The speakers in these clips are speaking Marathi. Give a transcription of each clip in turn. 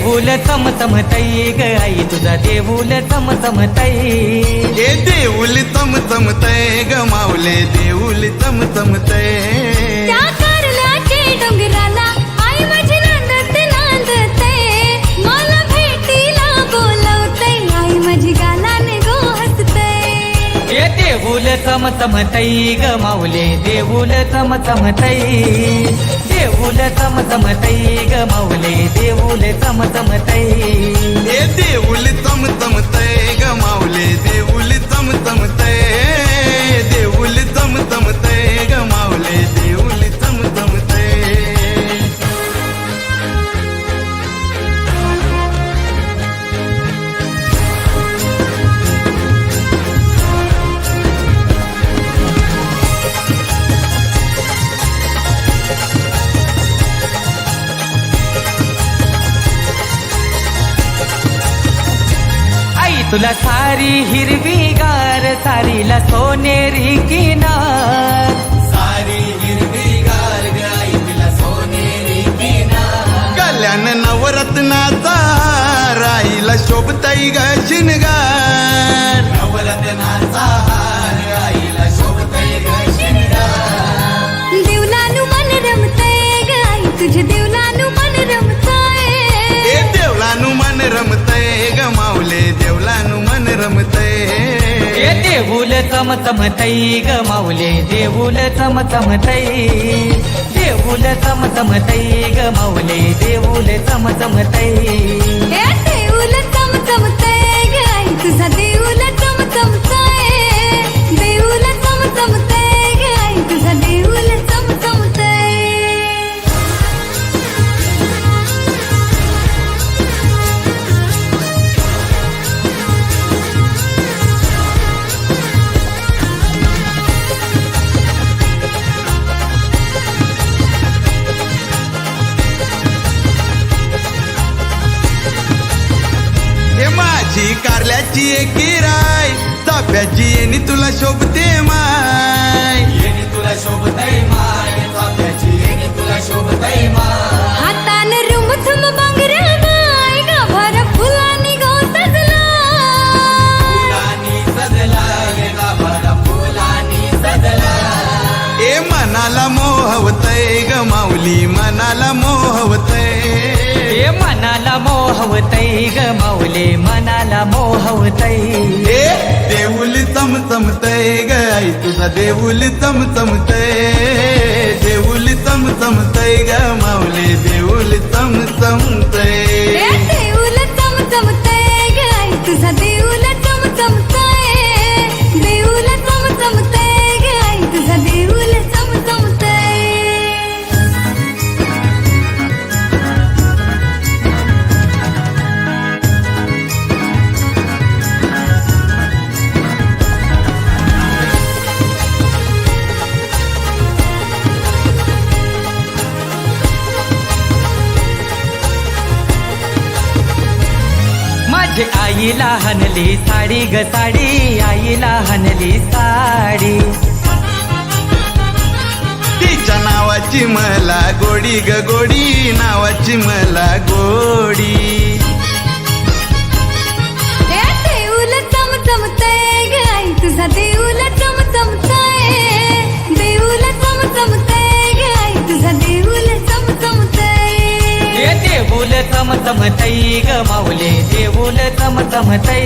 देऊल चमचमतई ग आई तुझा देऊल चमचमतई हे देऊल चमचमतय ग माऊले देऊल चमचमतय त्या कारल्याचे डोंगराला आई माझी नांदते नांदते मला भेटीला बोलवते आई माझी गालाने गो हसते हे देऊल चमचमतई ग माऊले देऊल चमचमतई देऊल चमचमतई ग माऊले देऊल चमचमतई हे देऊल चमचमतय ग माऊले देऊल चमचमतय देऊल चमचमतय ग माऊले देऊल चमचमतय आई तुला सारी हिरवीगार सारीला सोनेरी किनार सारी हिरवीगार ग आई तुला सोनेरी किनार कल्याण नवरत्नाचा हार आईला शोभतई ग शिनगार नवरत्नाचा हार आईला शोभतई ग शिनगार देवलानु मन रमते ग आई तुझे देवलानु मन रमते हे देवलानु मन रमतय ग माऊले देवलानु मन रमतय हे देऊल चमचमतई ग माऊले देऊल चमचमतई देऊल चमचमतई ग माऊले देऊल चमचमतई हे देऊल चमचमते ग आई तुझा देऊल चमचमते देऊल चमचमते ग आई तुझा देऊल चमचमते हे माझी कारल्याची एक राय चाफ्याची येणी तुला शोभते माय येणी तुला शोभतय माय चाफ्याची येणी तुला शोभतय माय हातान रुमथुम बांगऱ्या गाय गाभर फुलांनी गो सजला फुलांनी सजला गे गाभारा फुलांनी सजला ए मनाला मोहवतय ग माऊली मनाला मोहवतय हे मनाला मोहवतई ग माऊले मनाला मोहवतई ए देऊल चमचमतय ग आई तुझा देऊल चमचमतय देऊल चमचमतय ग माऊले देऊल चमचमतय हे देऊल चमचमते ग आई तुझा देऊल चमचमते देऊल चमचमते ग आई तुझा देऊल चमचमते माझी आईला हनली साडी ग साडी आईला हनली साडी तिच्या नावाची मला गोडी ग गोडी नावाची मला गोडी हे देऊल चमचमते ग आई तुझा देऊल चमचमते देऊल चमचमते ग आई तुझा देऊल चमचमते हे देऊल चमचमतई ग माऊले देऊल चमचमतई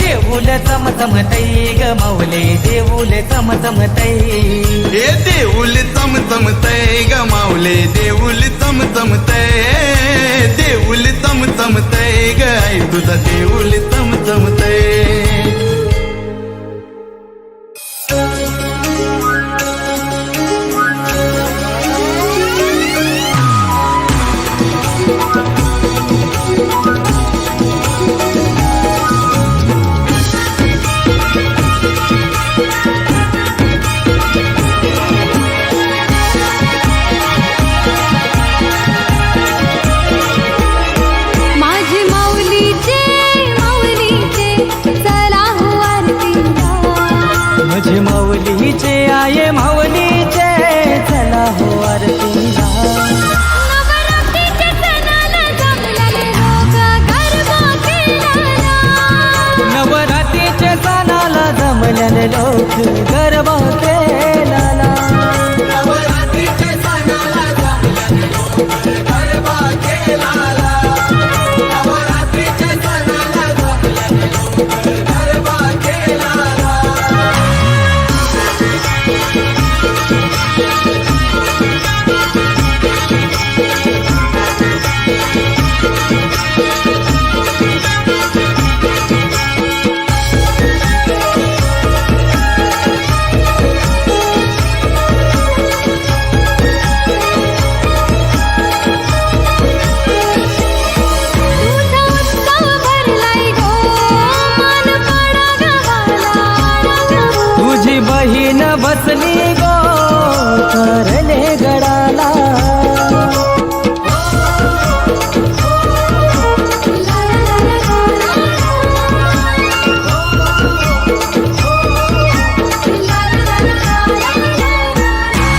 देऊल चमचमतई ग माऊले देऊल चमचमतई हे देऊल चमचमतय ग माऊले देऊल चमचमतय देऊल चमचमतय ग आई तुझा देऊल चमचमतय माझी माऊलीचे चला हो आरतीला माझे माऊलीचे आये माऊलीचे चला हो आरतीला नवरात्रीच्या सणाला जमलेले लोक गरबा केलाला. नवरात्रीच्या सणाला जमल्याने लोक गरबा केलाला. नवरात्रीच्या सणाला जमल्याने लोक गरबा केलाला. तुझा उत्सव भरलाय गो मानपाडा गावाला. तुझी बहीण बसली गो थरले गडाला.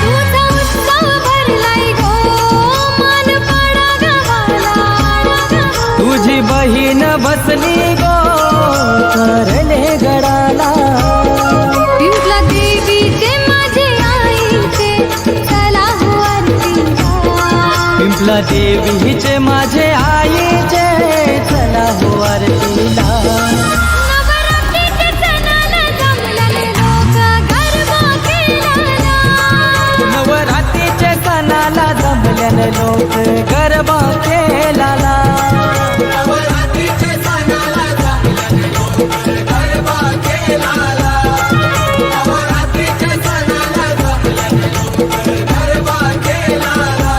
तुझा उत्सव भरलाय गो मानपाडा गावाला. तुझी बहीण बसली गो थरले गडाला. पिंपला देवीचे माझे आईचे चला हो आरतीला. पिंपला देवीचे माझे आईचे चला हो आरतीला. नवरात्रीच्या सणाला जमल्याने लोक गरबा केलाला. नवरात्रीच्या सणाला जमल्याने लोक गरबा केलाला. नवरात्रीच्या सणाला जमल्याने लोक गरबा केलाला. नवरात्रीच्या सणाला जमल्याने लोक गरबा केलाला.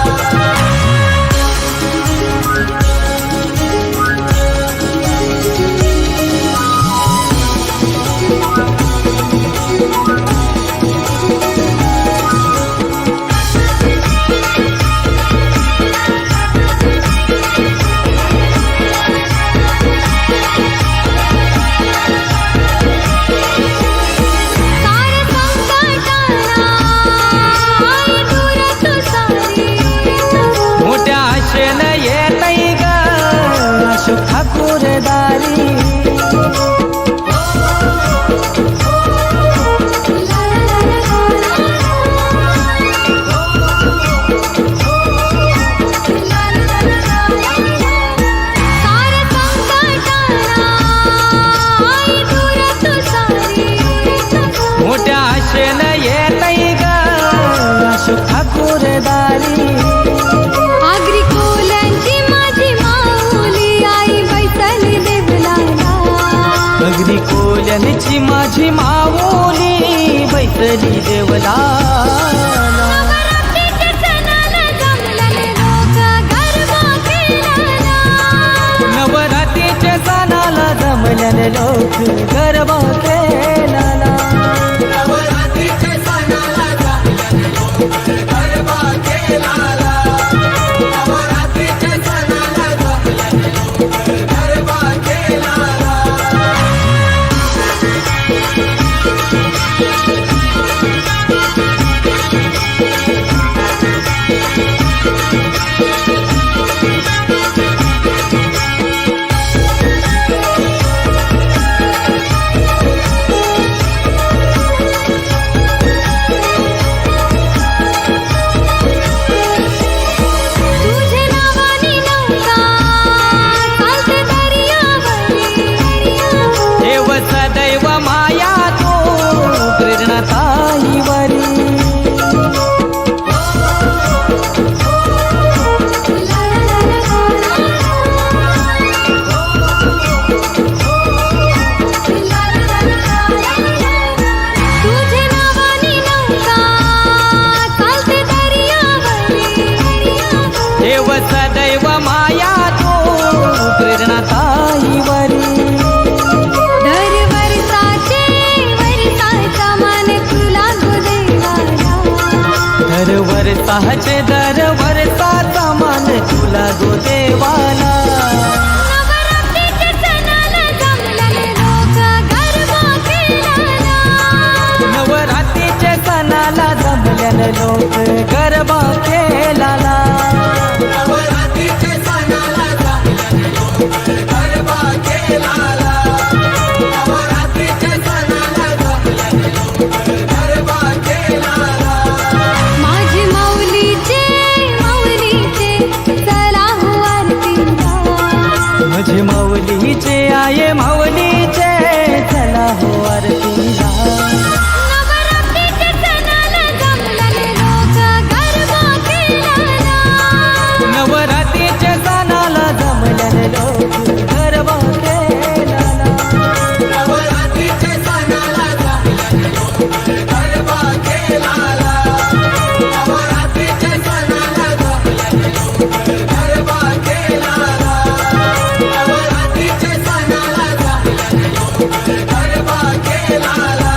सारे संकटाला आई दूर तू सारी. मोठ्या आशेनं येतई ग अशोक ठाकूर दारी. सारे संकटाला आई दूर तू सारी. मोठ्या आशेनं येतई ग अशोक ठाकूर दारी. आगरी कोल्यांची माझी माऊली आई बैसली देवलाला. अगदी कोल्यांची माझी माऊली बैसली देवला. नवरात्रीच्या सणाला जमल्याने लोक गरबा केलाला. नवरात्रीच्या सणाला जमल्याने लोक गरबा केलाला. नवरात्रीच्या सणाला जमल्याने लोक गरबा केलाला. नवरात्रीच्या सणाला जमल्याने लोक गरबा केलाला. तुझे नावानी नौका चालते दर्यावरी. देव सदैव माया तू प्रेरणा ताईवरी. तुझे नावानी नौका चालते दर्यावरी. देव सदैव माया तू प्रेरणा ताईवरी. दर वर्षाचा मान तुला गो देवाला. दरवर्षाचे दरवर्षाचा मान तुला गो देवाला. नवरात्रीच्या सणाला जमल्याने लोक गरबा केलाला. नवरात्रीच्या सणाला जमल्याने लोक गरबा केलाला. नवरात्रीच्या सणाला जमल्याने लोक गरबा केलाला. नवरात्रीच्या सणाला जमल्याने ये माऊलीचे चला हो आरतीला नवरात्रीच्या सणाला जमलेले लोक गरबा खेळायला नवरात्रीच्या सणाला जमलेले लोक गरबा खेळायला नवरात्रीच्या सणाला जमलेले लोक गरबा खेळायला नवरात्रीच्या सणाला जमलेले लोक गरबा खेळायला नवरात्रीच्या सणाला जमलेले लोक गरबा खेळायला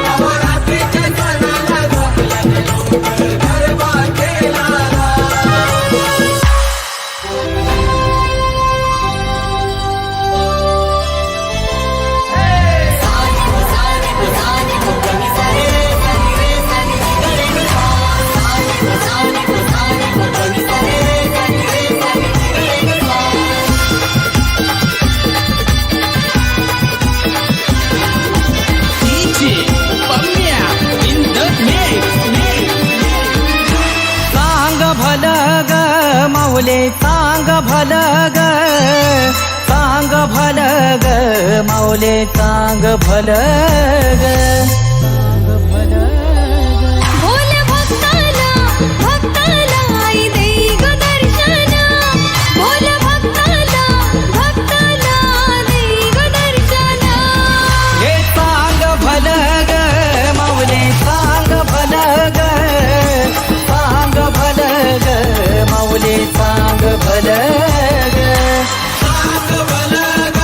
नवरात्रीच्या सणाला जमलेले लोक गरबा खेळायला सांग भल ग माऊले सांग भल ग सांग भल ग माऊले सांग भल ग सांग भल ग बोल भक्ताला भक्ताला आई देई ग दर्शन बोल भक्ताला भक्ताला देई ग दर्शन हे सांग भल ग माऊले सांग भल ग सांग भल ग माऊले सांग भल ग सांग भल ग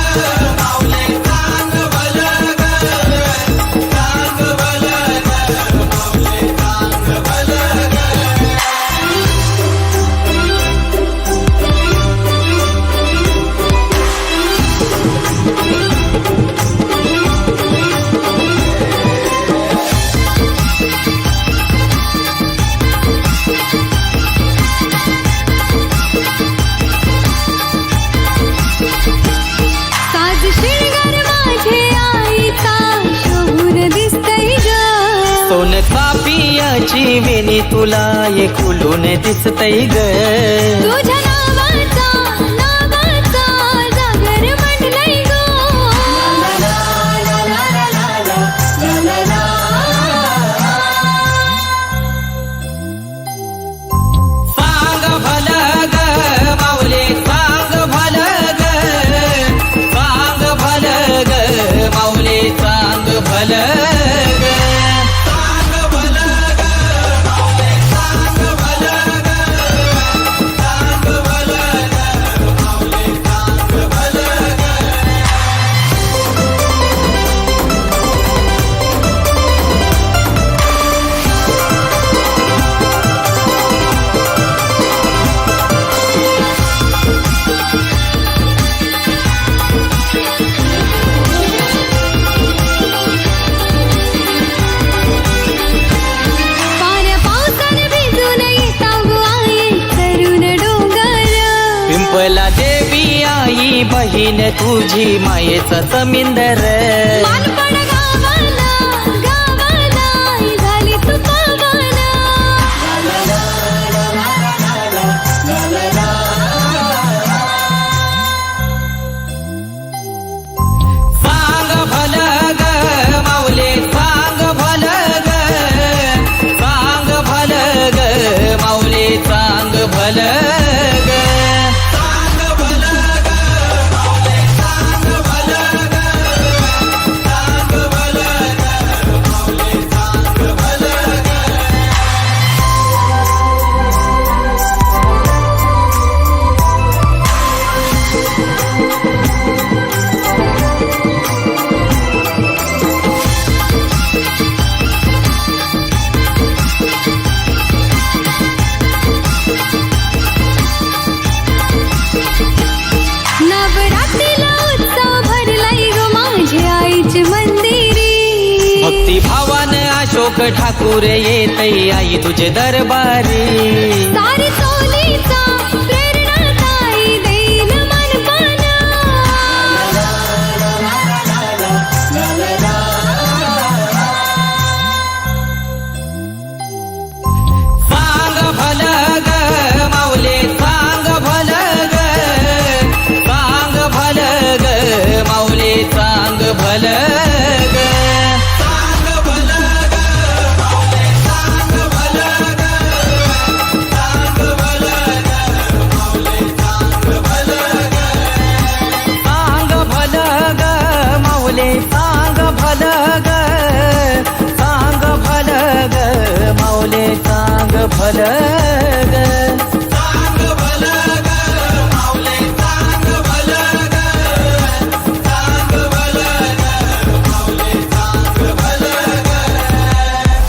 माऊले सांग भल ग सांग भल ग माऊले सांग भल ग साज शिणगार माझे आईचा शोभून दिसतय ग सोन चापियाची वेणी तुला ये खुलून दिसतय ग तुझ्या नावाचा जागर म्हटलंय ग सांग भल ग माऊले सांग भल ग सांग भल ग माऊले सांग भल ग सांग भल ग माऊले सांग भल ग सांग भल ग माऊले सांग भल ग पाण्या पावसाने भिजून येता ग आई करून डोंगर पिंपला देवी आई बहीण तुझी मायेचा समिंदर मानपण गावाला गावाला आई झाली तू पावाला सांग भल ग माऊले सांग भल ग सांग भल ग माऊले सांग भल ग सांग भल ग माऊले सांग भल ग सांग भल ग माऊले सांग भल ग नवरात्रीला उत्सव भरलाय ग माझ्या आईचे मंदिरी भक्ती भावान अशोक ठाकूर येतई आई तुझे दरबारी सारी चोलीचा प्रेरणा ताई देईल मनपाना सांग भल ग माऊले सांग भल ग सांग भल ग भल ग सांग भलं ग माऊले सांग भलं ग सांग भलं ग माऊले सांग भलं ग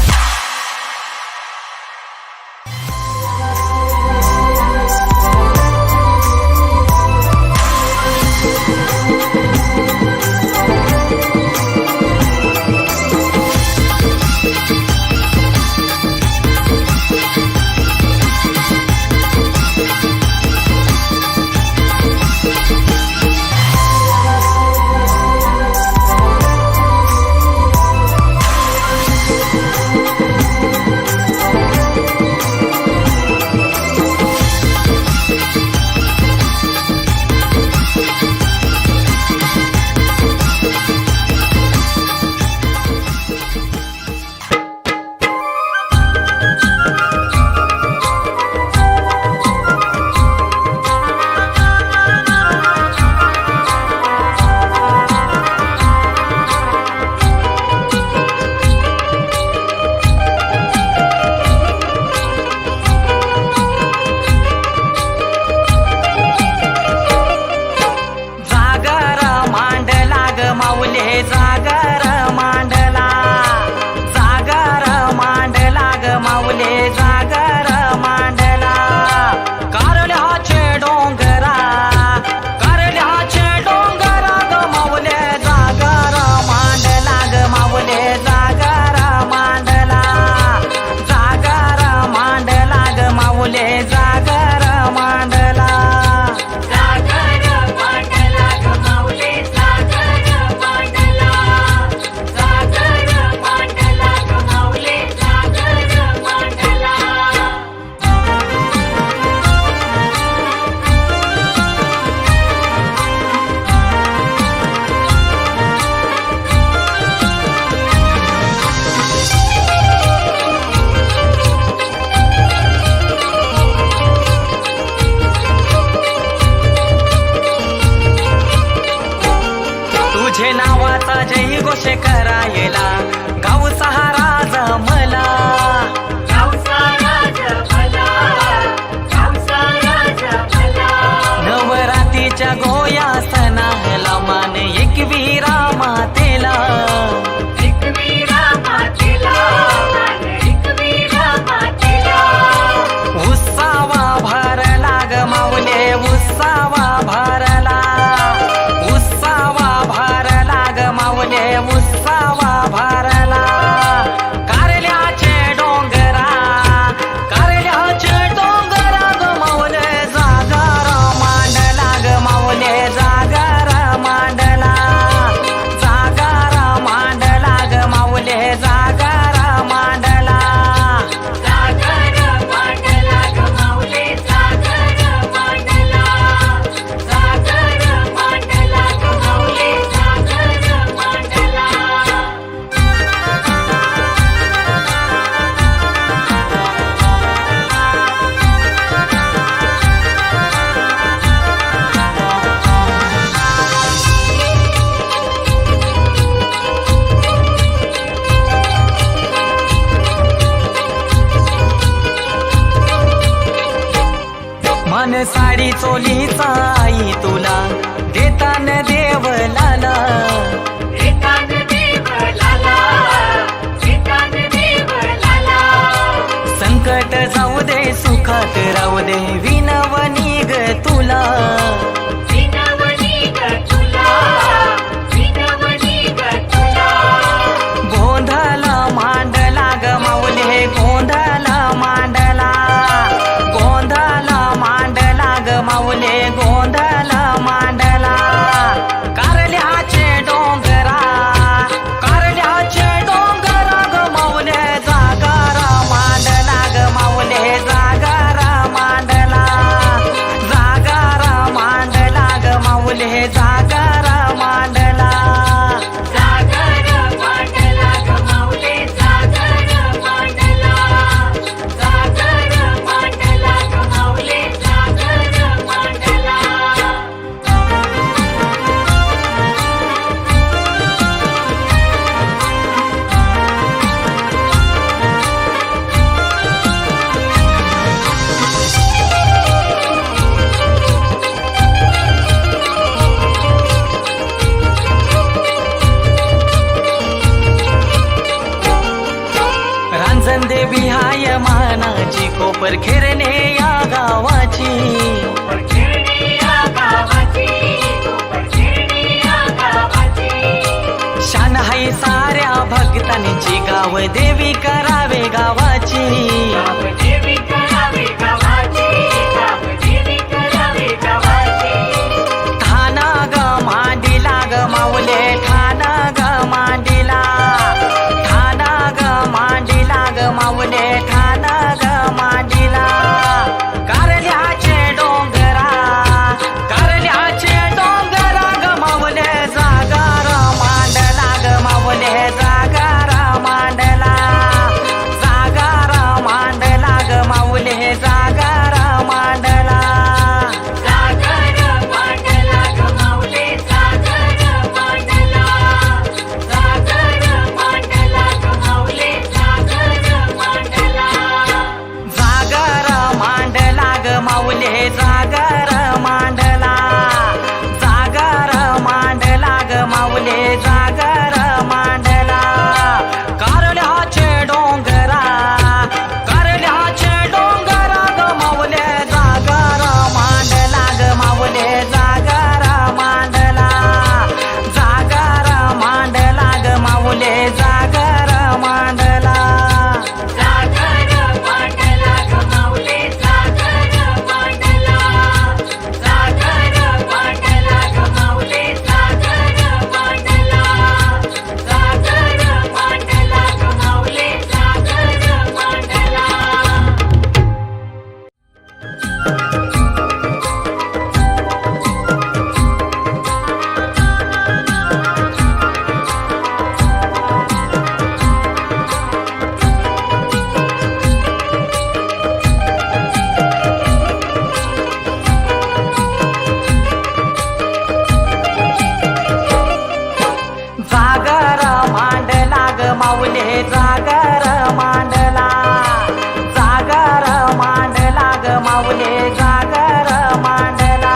जागर मांडला ग माऊले जागर मांडला जागर मांडला ग माऊले जागर मांडला कारल्याचे डोंगरा कारल्याचे डोंगरा ग माऊले जागर मांडला ग माऊले जागर मांडला जागर मांडला ग माऊले जागर मांडला तुझे नावाचा जय घोष करायला गाव सहारा जमला नवरातीच्या गोया सणाला मान एकवीरा मातेला उत्सावा भरला ग माऊले उत्सावा भरला उत्सावा भरला ग माऊले उत्सावा भरला कारल्याचे डोंगरा कारल्याचे डोंगरा ग माऊले जागर मांडला ग माऊले जागर मांडला जागर मांडला ग माऊले जागर मांडला मन साडी चोलीचा आई तुला देतान देवलाला संकट जाऊ दे सुखात राहू दे विनवणी ग तुला गोंधळा मांडला ग माऊले गोंधळा मांडला गोंधळा मांडला ग माऊले गोंधळा मांडला कारल्याचे डोंगरा कारल्याचे डोंगरा ग माऊले जागर मांडला ग माऊले जागर मांडला जागर मांड राजंदे बिहाय मानाची कोपर खेरणे या गावाची शान हाय साऱ्या भक्तांची गाव देवी करावे गावाची ठाणा ग मांडीला ग माऊले ठाणा ग मांडीला ठाणा ग मांडीला ग माऊले ठाणा ग मांडीला कारल्याचे डोंगरा ग माऊले जागार मांडला ग माऊले जागार मांडला ग माऊले जागार मांडला माऊले जागर मांडला ग माऊले जागर मांडला कारल्याचे डोंगरा ग माऊले जागर मांडला ग माऊले जागर मांडला ग माऊले जागर मांडला माऊले जागर मांडला ग माऊले जागर मांडला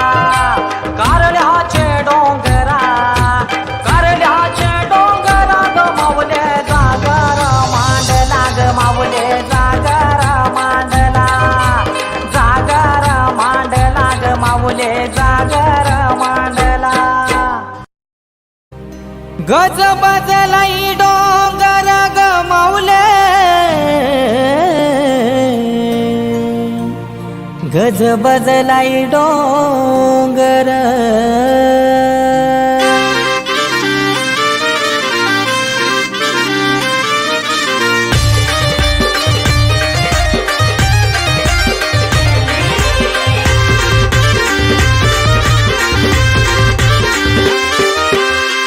कारल्याचे डोंगरा ग माऊले जागर मांडला ग माऊले जागर मांडला ग माऊले जागर मांडला गज बजलाई डोंगर ग माऊले गज बजलाई डोंगर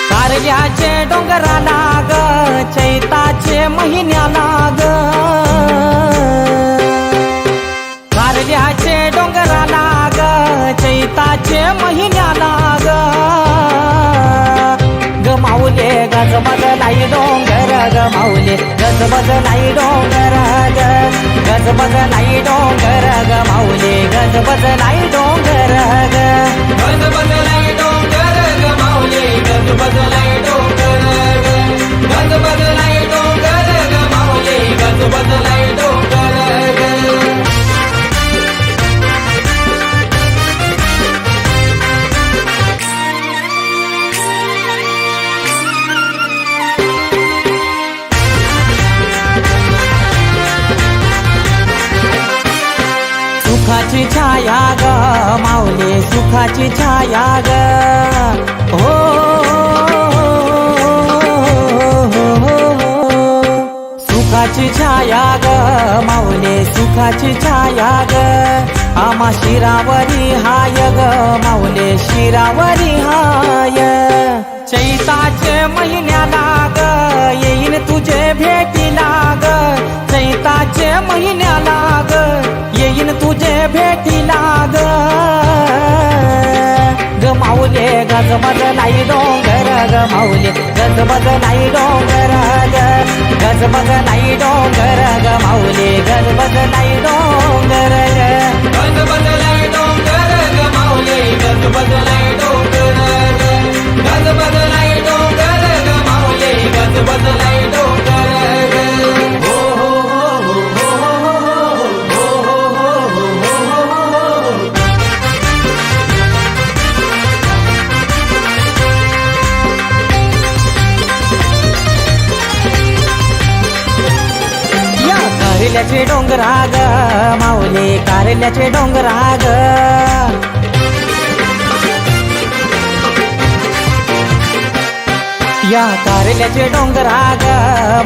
कारल्याचे डोंगराला ग चैताचे महिन्याला ग कारल्याचे डोंगराला ग चैताचे महिन्याला ग माऊले गज बजलाई डोंगर ग माऊले गज बजलाई डोंगर गज बजलाई डोंगर ग माऊले गज बजलाई डोंगर गज बजलाई डोंगर ग माऊले गज बजलाई डोंगर गज बजलाई डोंगर ग माऊले गज बजलाई डोंगर सुखाची छाया ग माऊले सुखाची छाया ग हो सुखाची छाया ग माऊले सुखाची छाया ग आम्हा शिरावरी हाय ग माऊले शिरावरी हाय चैताचे महिन्याला ग येईन तुझे भेटीला ग चैताचे महिन्याला ग येईन तुझे भेटीला ग माऊले गज बजलाई डोंगर ग माऊले गज बजलाई डोंगर गज बजलाई डोंगर ग माऊले गज बजलाई डोंगर गज बजलाई डोंगर ग माऊले गज बजलाई डोंगर गज बजलाई डोंगर ग माऊले गज बजलाई डोंगर हो हो हो कारल्याचे डोंगराग माऊली कारल्याचे डोंगराग या कारल्याचे डोंगराग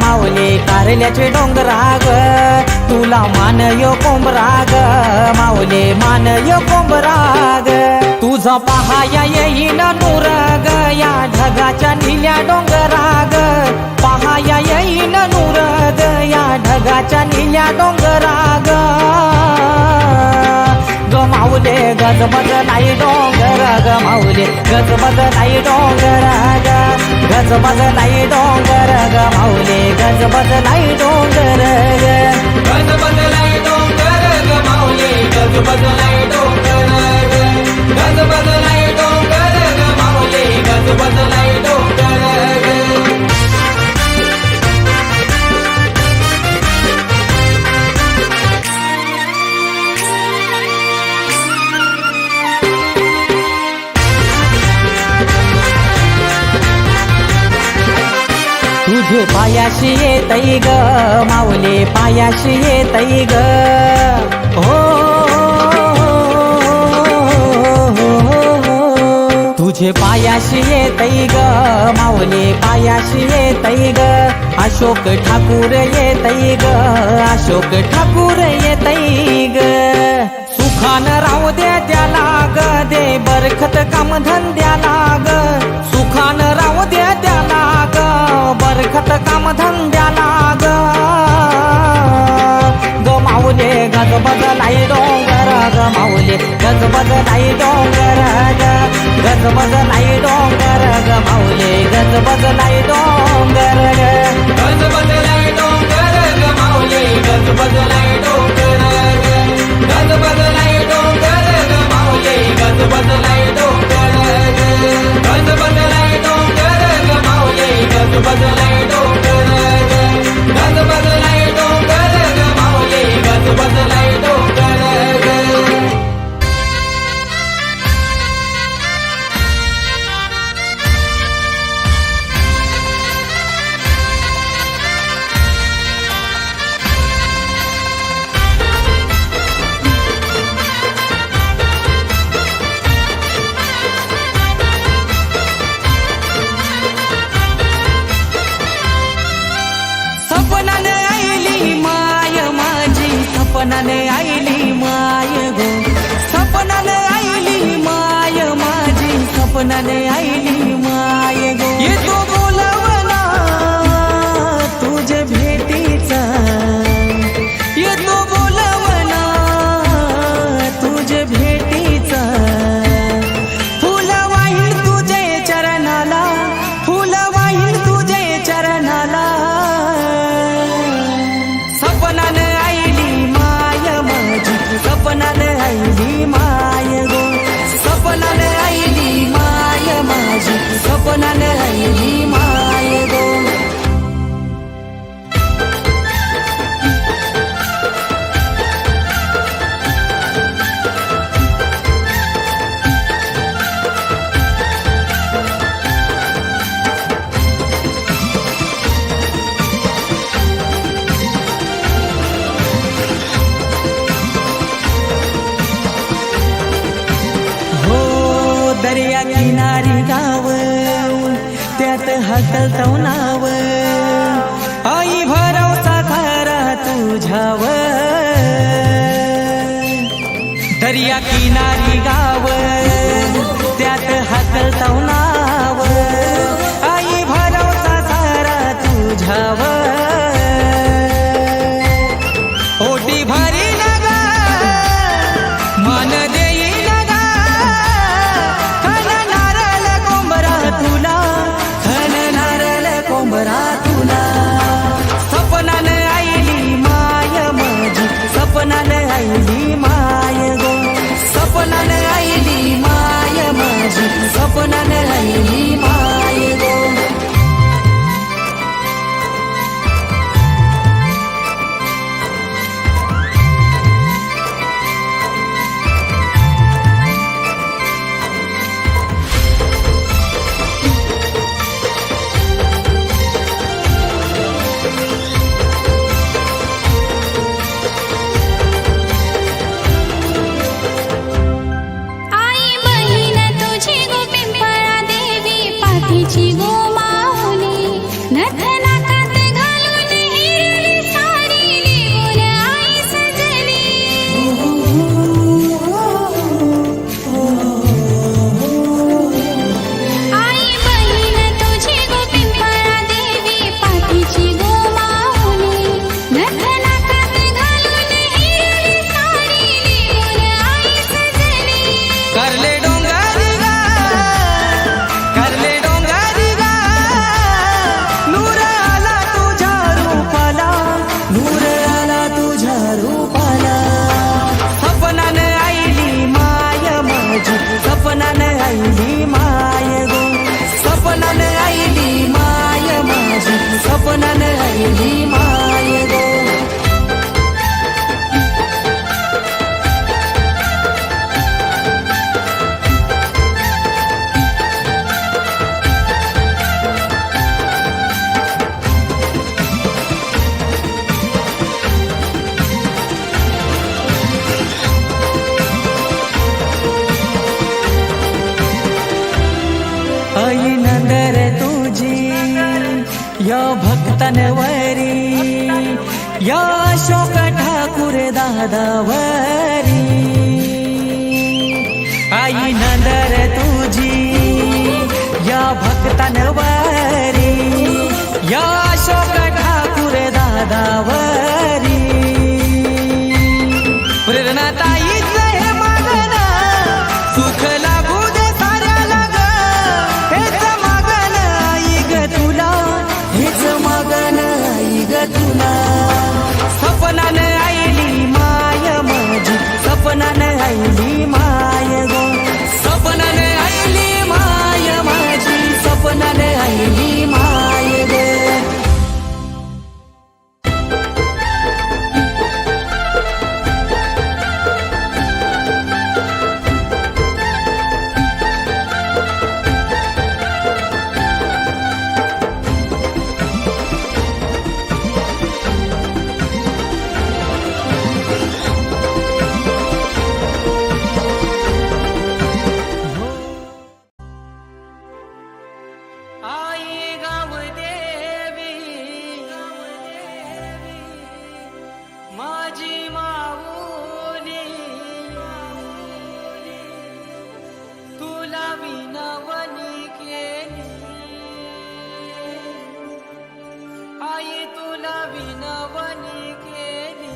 माऊली कारल्याचे डोंगराग तुला मान यो कोंबराग माऊली मान यो कोंबराग तुझा पहाया येईन नूरग या ढगाच्या निल्या डोंगराग पहाया येईन नूरग या ढगाच्या निल्या डोंगराग गमावले गजबजलाई डोंगर गमावले गजबजलाई डोंगर गजबजलाई डोंगर गमावले गजबजलाई डोंगर गजबजलाई डोंगर गमावले गजबजलाई डोंगर गजबजलाई डोंगर गमावले गजबजलाई डोंगर तुझे पायाशी येतई ग माऊली पायाशी येतई ग हो तुझे पायाशी येतई ग माऊली पायाशी येतई ग अशोक ठाकूर येतई ग अशोक ठाकूर येतई ग सुखान राहू दे त्याला ग दे बरखत काम धंद्याला ग सुखान राहू दे त्याला ग बरखत काम धंद्याला ग गमावले गजबजलाई डोंगर गमावले गजबजलाई डोंगर गजबजलाई डोंगर गमावले गजबजलाई डोंगर गजबजलाई डोंगर गमावले गजबजलाई डोंगर गजबजलाई डोंगर गमावले गजबजलाई डोंगर गजबजलाई डोंगर गमावले गजबजलाई डोंगर गजबजलाई डोंगर गमावले गजबजलाई डोंगर सपनाने आईली माय माझी सपनाने आईली माय गो सपनाने आईली माय माझी सपनाने आईली माय गो येतो बोलावना तुझे भेटीचा येतो बोलावना तुझे भेटीचा फुल वाहील तुझे चरणाला फुल वाहील तुझे चरणाला सपनाने आईली माय माझी सपनाने आईली माय गो सपनाने आईली माय माझी सपनाने आईली माय गो दर्या किनारी गाव त्यात हकलतो नाव आई भरवसा खरा तुझ्यावर दर्या किनारी गाव त्यात हकलतो नाव आई भरवसा खरा तुझ्यावर ओटी भरी लगा मन देई लगा तुला सपनाने आईली माय माझी सपनाने आईली माय गो सपनाने आईली माय माझी सपनाने आईली माय गो तुझ्या रूपाला. सपनाने आईली माय माझी, सपनाने आईली माय गो, सपनाने आईली माय माझी, सपनाने आईली माय गो. आई नंदर तुझी या भक्तांवरी, या अशोक ठाकूर दादावरी. आई नंदर तुझी या भक्तांवरी, या अशोक ठाकूर दादावरी. प्रेरणा ताईच हे मागण, सुख लागू दे साऱ्याला ग, हेच मागण आई ग तुला, हेच मागण आई ग तुला. सपनाने आईली माय माझी, सपनाने आईली माय गो, सपनाने आईली माय माझी, सपनाने आईली माय ग. आई गावदेवी, माझी माऊली, तुला विनवणी केली, आई तुला विनवणी केली.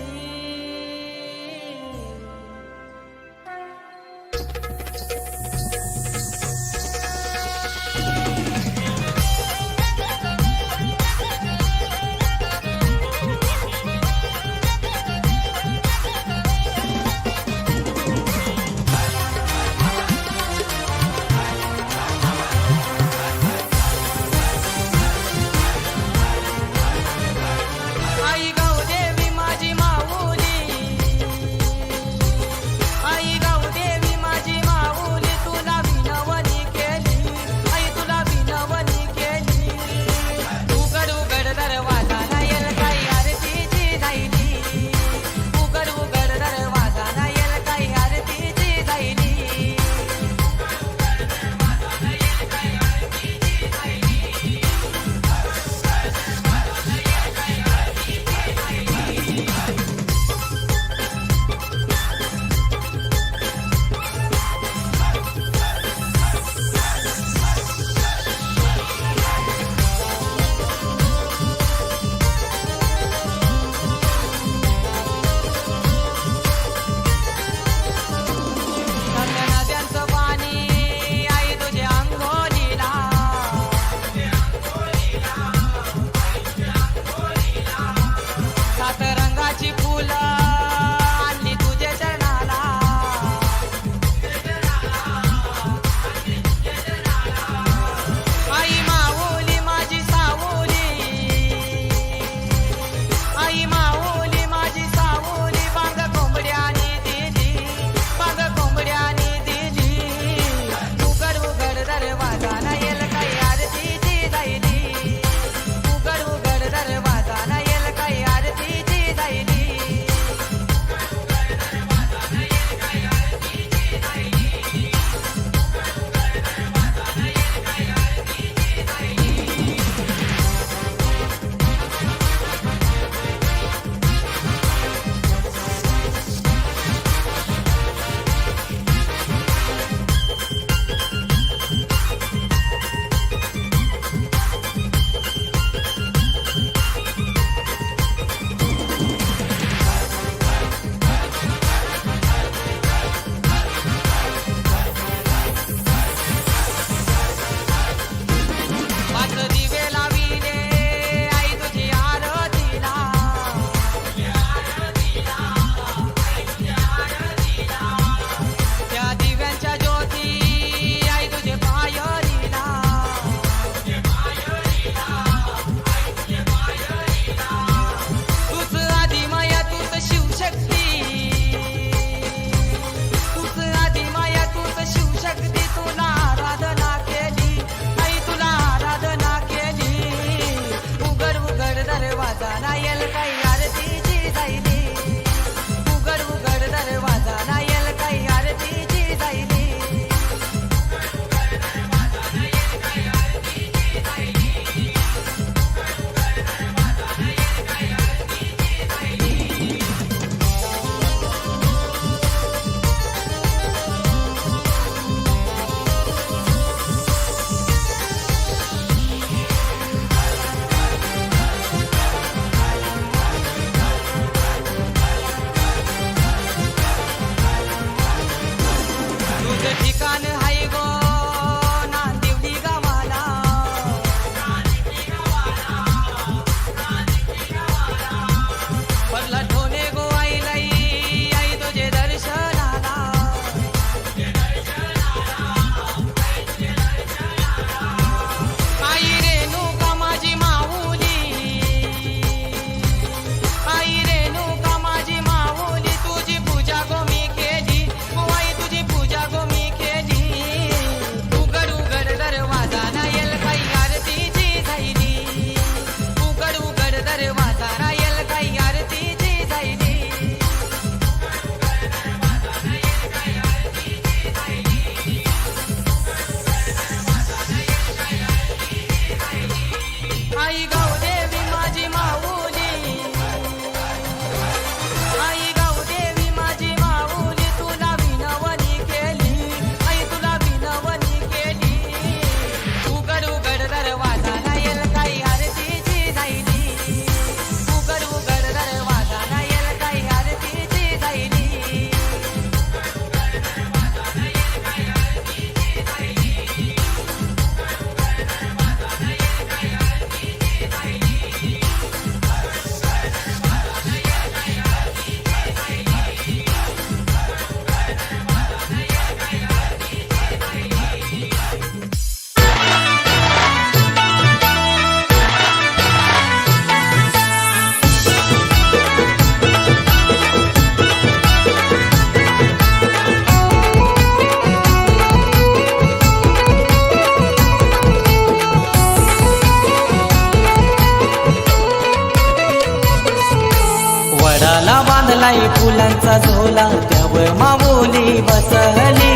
वडाला बांधलाय फुलांचा झोला त्यावर माऊली बसली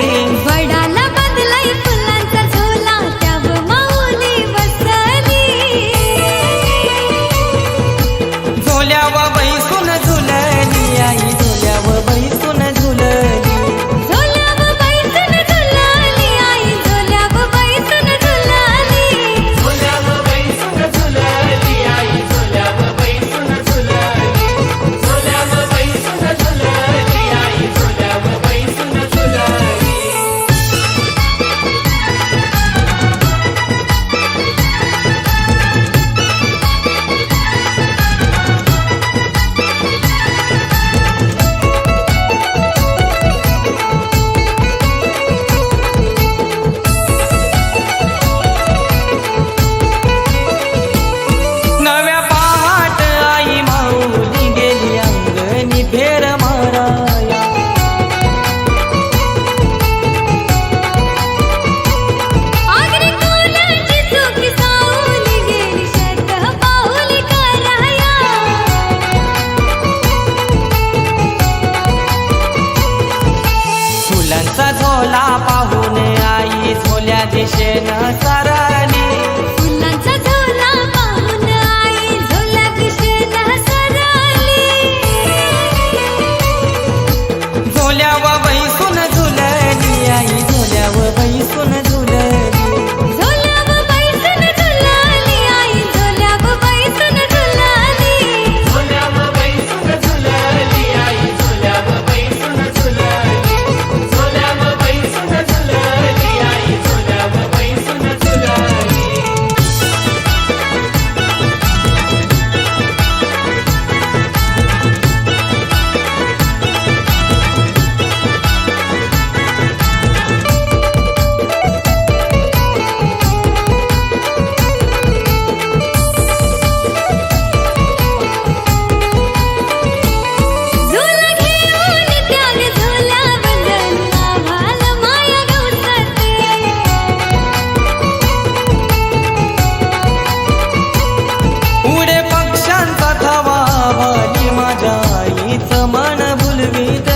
वडाला बांधलाय फुलांचा झोला त्यावर माऊली बसली झोल्यावर बैसून झुलली आई झोल्यावर बैसून झुलली झोल्यावर बैसून झुलली आई झोल्यावर बैसून झुलली झोल्यावर बैसून झुलली आई झोल्यावर बैसून झुलली झोल्यावर बैसून झुलली आई झोल्यावर बैसून झुलली नव्या पहाट आई माऊली गेली अंगणी फेर माराया आगरी कोणाची चूक सावली गेली शत पाऊली कराया फुलांचा झोला पाहून आई झोल्या दिशेनं सरली फुलांचा झोला पाहून आई झोला दिशेला सरली झोल्यावर बैसून झुलली आई झोल्यावर बैसून झुलली झोल्यावर बैसून झुलली आई झोल्यावर बैसून झुलली झोल्यावर बैसून झुलली आई झोल्यावर बैसून झुलली झोल्यावर बैसून झुलली आई झोल्यावर बैसून झुलली झोला घेऊन त्याने झोला बंधन आभाळ माया गवसते उडे पक्ष्यांचा थवा भली माझ्या आईचं मन भुलवीत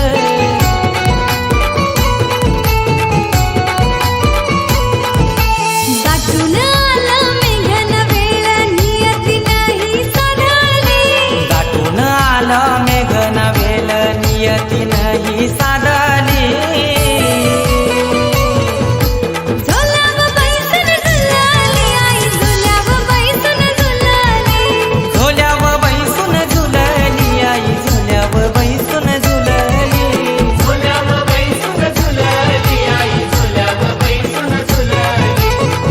दाटून आला मेघन वेळ नियती नाही साधाली दाटून आलं मेघन वेल नियती नाही साधली झोल्यावर बैसून झुलली आई झोल्यावर बैसून झुलली झोल्यावर बैसून झुलली आई झोल्यावर बैसून झुलली झोल्यावर बैसून झुलली आई झोल्यावर बैसून झुलली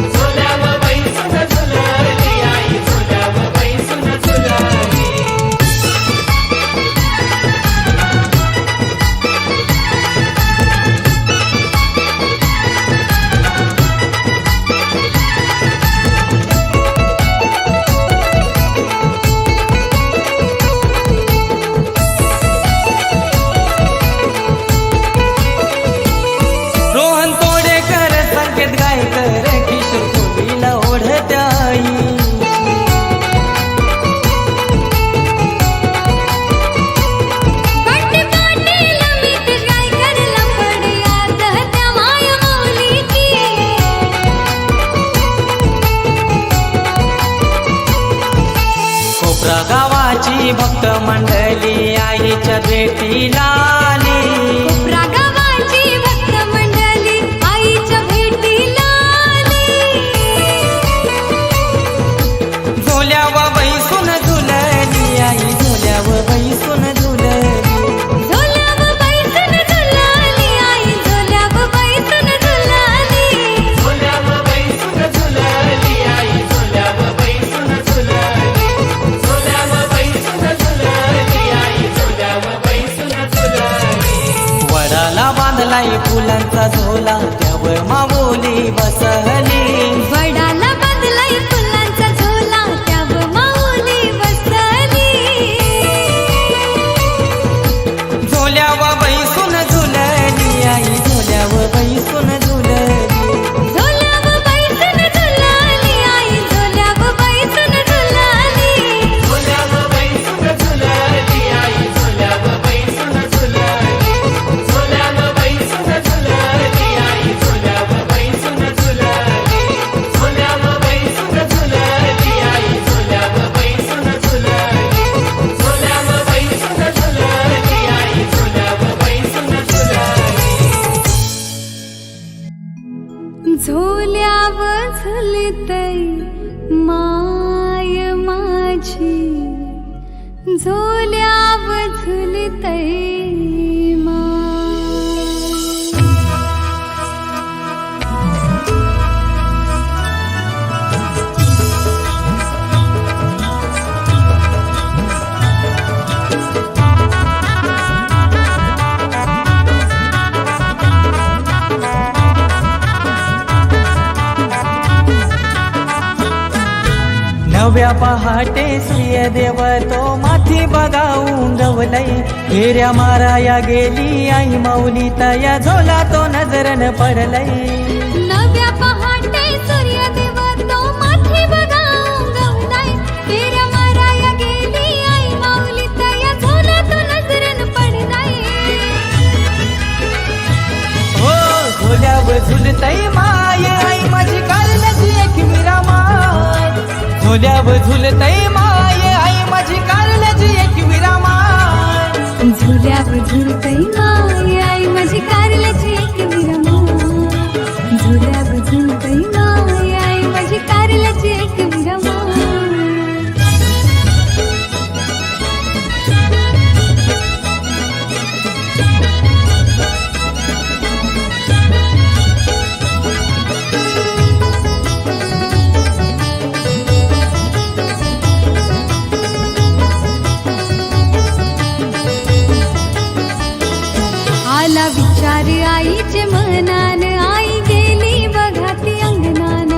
झोल्यावर बैसून झुलली आई झोल्यावर बैसून झुलली रोहन तोडेकर संकेत गायकर किशोर कोविला ओढत्या आई बंटी पाटील मीठ गायकर लंबड याद त्या माया माऊलीची कोपरा गावाची भक्त मंडळी आईच्या भेटीला आली कोपरा गावाची भक्त मंडळी आईच्या भेटीला आली झोल्यावर बैसून झुलली आई झोल्यावर बैसून झुलली झोल्यावर बैसून झुलली आई झोल्यावर बैसून झुलली झोल्यावर बैसून झुलली आई झोल्यावर बैसून झुलली झोल्यावर बैसून झुलली आई झोल्यावर बैसून झुलली वडाला बांधलाय फुलांचा झोला त्यावर माऊली बसली वडाला बांधलाय फुलांचा झोला त्यावर माऊली बसली झोल्यावर बैसून झुलली आई झोल्यावर बैसून झुलली झोल्यावर बैसून झुलली आई झोल्यावर बैसून झुलली झोल्यावर बैसून झुलली आई झोल्यावर झुलतै माय माझी झोल्याव झुलतै नव्या पहाटे सूर्यदेव तो माथी बघाऊन गवलई फेऱ्या माराया गेली आई माऊली तया झोला तो नजरन पडलई नव्या पहाटे सूर्यदेव तो माथी बघाऊन गवलई फेऱ्या माराया गेली आई माऊली तया झोला तो नजरन पडलई हो झोल्यावर झुलतई माय आई माझी कारल्याची एक मीरा माय झोल्यावर झुलतई माय आई माझी कारल्याची एक मीरा माय झुल्यावर झुलतै माय आई माझी कारल्याची एक विरमाय झुल्यावर झुलतै माय आई माझी कारल्याची एक विरमाय आला विचार आईचे मनान आई गेली बघा ती अंगणान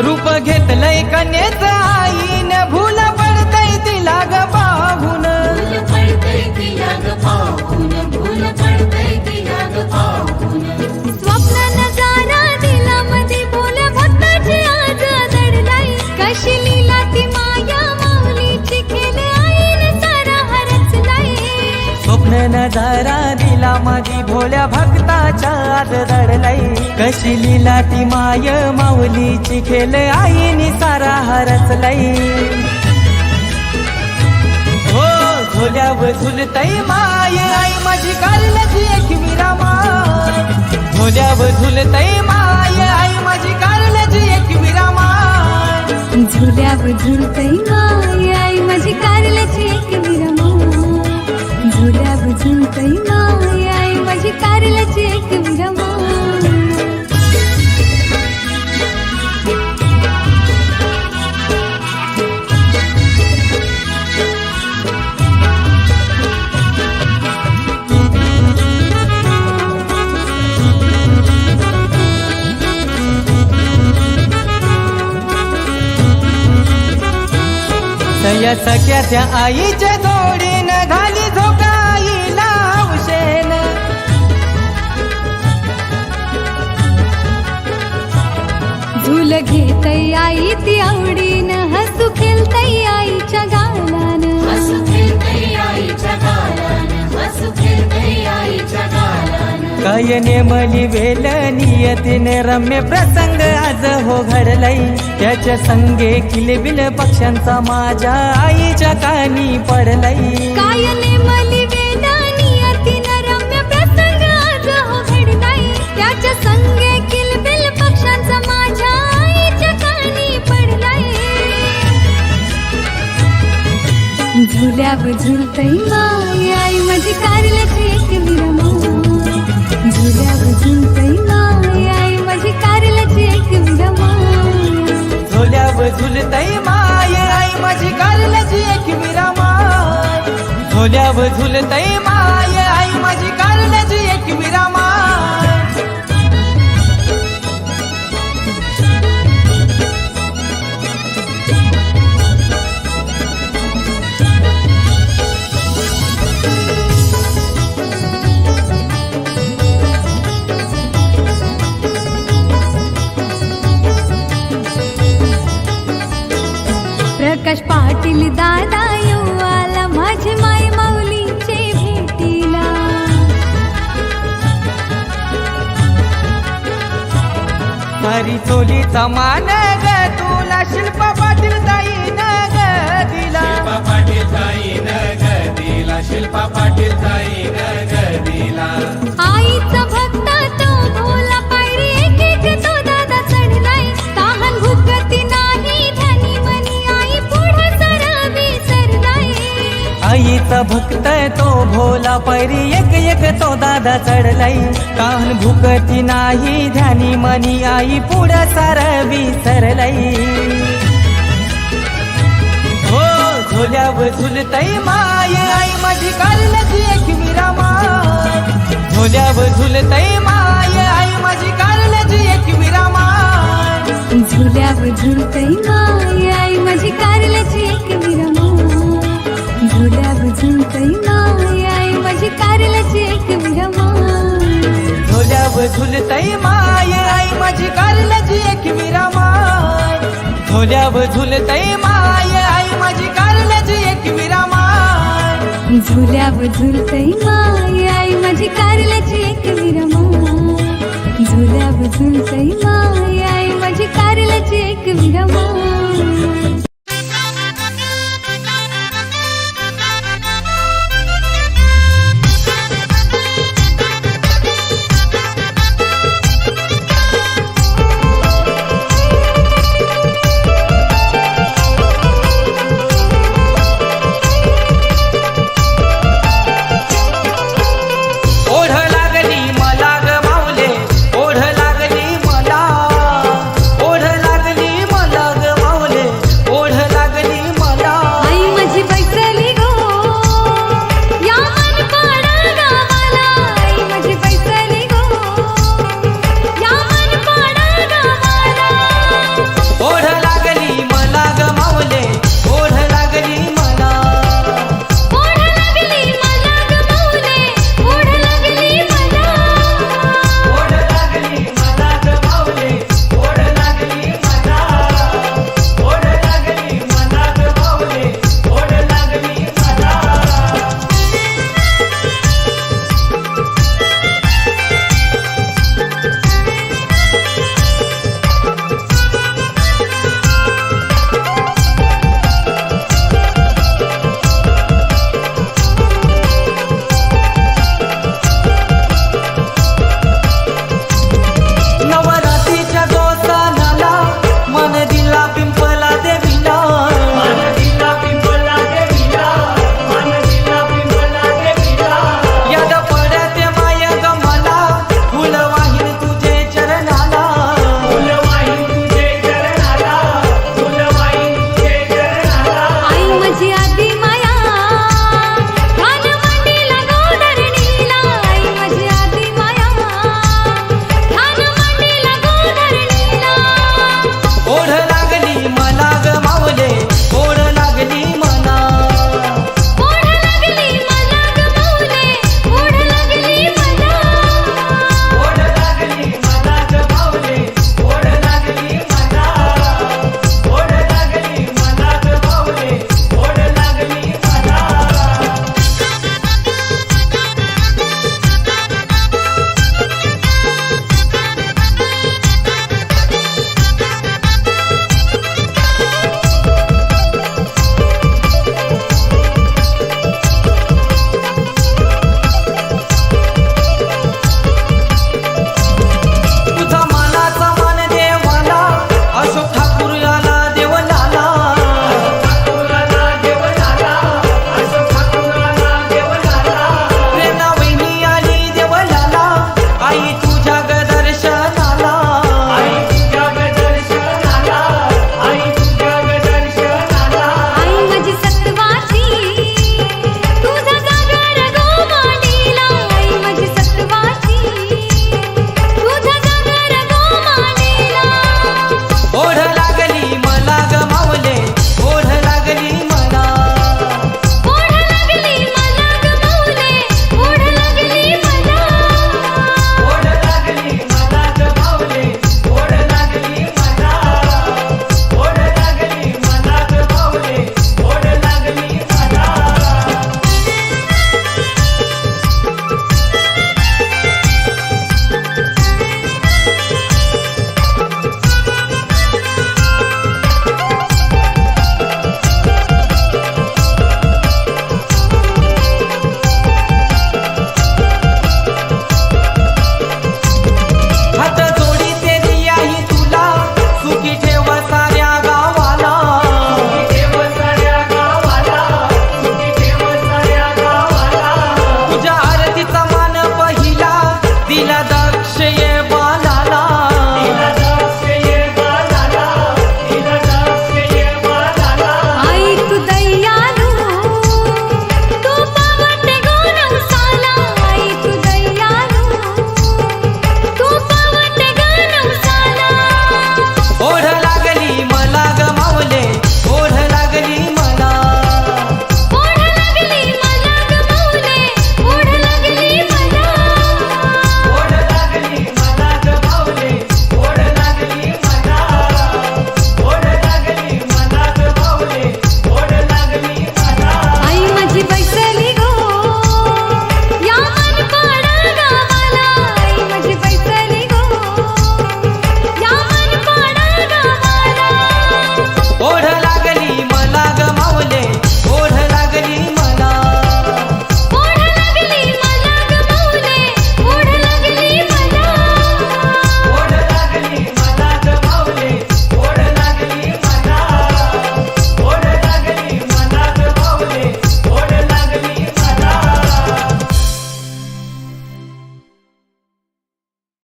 रूप घेतलंय कन्येच आईन भूल पडतय तिला ग पाहून स्वप्न नजारा दिला मध्ये बोल भक्ताची आज दडलाई कशी लीला ती माया माऊलीची खेळ आईन सारा हरचलाई स्वप्न नजारा दिला माझी भोल्या भक्ताच्या आज दडलई कशी लीला ती माय माऊलीची खेळ आईनी सारा हरचलई हो झोल्यावर झुलतई माय आई माझी कारल्याची एक मीरा माय झोल्यावर झुलतई माय आई माझी कारल्याची एक मीरा माय झुल्यावर झुलतै माय आई माझी कारल्याची एक विरमाय झुल्यावर झुलतै माय आई माझी कारल्याची एक विरमाय तया सख्याच्या आईच्या जोडीनं घाली झोकाईला उशेन झुल घेतै आई ती आवडीनं हसू खेळतै आईच्या गालान काय नेमली वेल नियतीने रम्य प्रसंग आज हो घडलई त्याच्या संगे किलबिल पक्ष्यांचा माझ्या आईच्या कानी पडलई काय नेमली वेला नियतीनं रम्य प्रसंग आज हो घडलाई त्याच्या संगे किलबिल पक्ष्यांचा माझ्या आईच्या कानी पडलाई झुल्यावर झुलतै माय आई माझी कारल्याची एक विरमाय झुल्यावर झुलतै माय आई माझी कारल्याची एक विरमाय झोल्यावर झुलतई माय आई माझी कारल्याची एक मीरा माय झोल्यावर झुलतई माय आई माझी कारल्याची एक मीरा माय प्रकाश पाटील दादा येऊ आला माझे माय माऊलीचे भेटीला हरी चोलीचा मान ग तुला शिल्पा पाटील ताईन ग दिला शिल्पा पाटील ताईन ग दिला आईचा आईचा भक्त तो भोला पैरी एक एक तो दादा चढलाई काहन भुकती नाही ध्यानी मनी आई पुढं सार विसरलाई हो झोल्यावर झुलतई माय आई माझी कारल्याची एक विरामाय झोल्यावर झुलतई माय आई माझी कारल्याची एक विरामाय झुल्यावर झुलतई माय आई माझी कारल्याची एक विरमाय झुल्यावर झुलतई माय आई माझी कारल्याची एक विरमाय झोल्यावर झुलतई माय आई माझी कारल्याची एक विरामाय झोल्यावर झुलतई माय आई माझी कारल्याची एक विरामाय झुल्यावर झुलतई माय आई माझी कारल्याची एक विरमाय झुल्यावर झुलतई माय आई माझी कारल्याची एक विरमाय